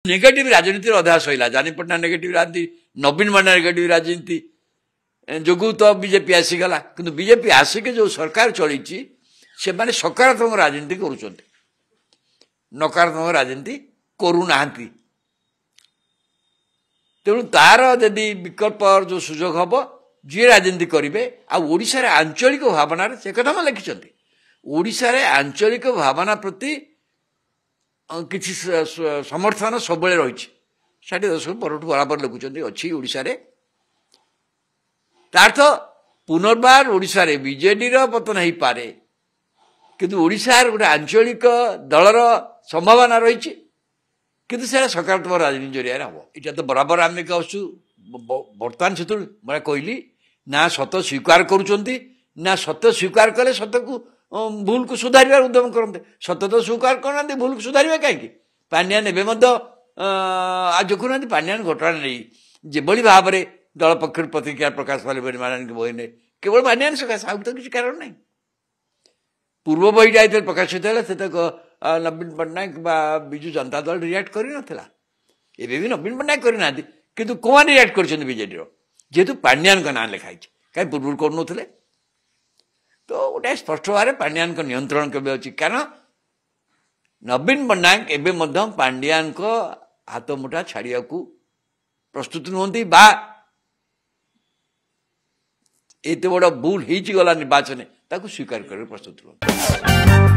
Negative राजनीति अधा सैला जानी पटना नेगेटिव राजनीति नवीन पटना नेगेटिव राजनीति जो तो बीजेपी आसीगला कि बीजेपी आसिक जो सरकार चली से माने सकारात्मक राजनीति करुँच नकारात्मक राजनीति करूना तेणु तार जदि विकल्प जो सुजोग हम जी राजनीति करेंगे आशार आंचलिक भावना से कथा मैं लिखिं ओडिशा रे आंचलिक भावना प्रति किसी समर्थन सब रही 60 दशक परठू बराबर लिखुंट अच्छी ओडिशा रे तार्थ पुनर्बार ओडिशा रे बीजेडी पतन हो पारे किंतु ओडिशा गोटे आंचलिक दलर संभावना रही किंतु से सकारात्मक राजनीति जरिया हम इटा तो बराबर आम कहूँ बर्तमान से मैं कहली ना सत स्वीकार करुँच ना सत स्वीकार कले सत को भूल को सुधार उद्यम करते सत तो स्वीकार करना भूल को सुधार कहीं पांड्यान एवं देखुना पांड्यान घटना नहीं जो भाव में दल पक्ष प्रतिक्रिया प्रकाश पाले बही ने केवल पांड्यान सकाश आ तो किसी कारण नहीं पूर्व बहीटा जो प्रकाशित है नवीन पट्टनायक विजु जनता दल रिएक्ट कर नवीन पट्टनायक करना किंतु कौन रिएक्ट कर बीजेडी जेहेतु पांड्यान का ना लिखाई कहीं पूर्व करूँ तो गोटे स्पष्ट भाव में पांड्यान का नियंत्रण केवे अच्छी कारण नवीन पट्टनायक एवं पांड्यान को हाथ मुठा छाड़िया प्रस्तुत नुहति बा एत बड़ भूल हो गला निर्वाचन ताकू स्वीकार कर प्रस्तुत नुहति।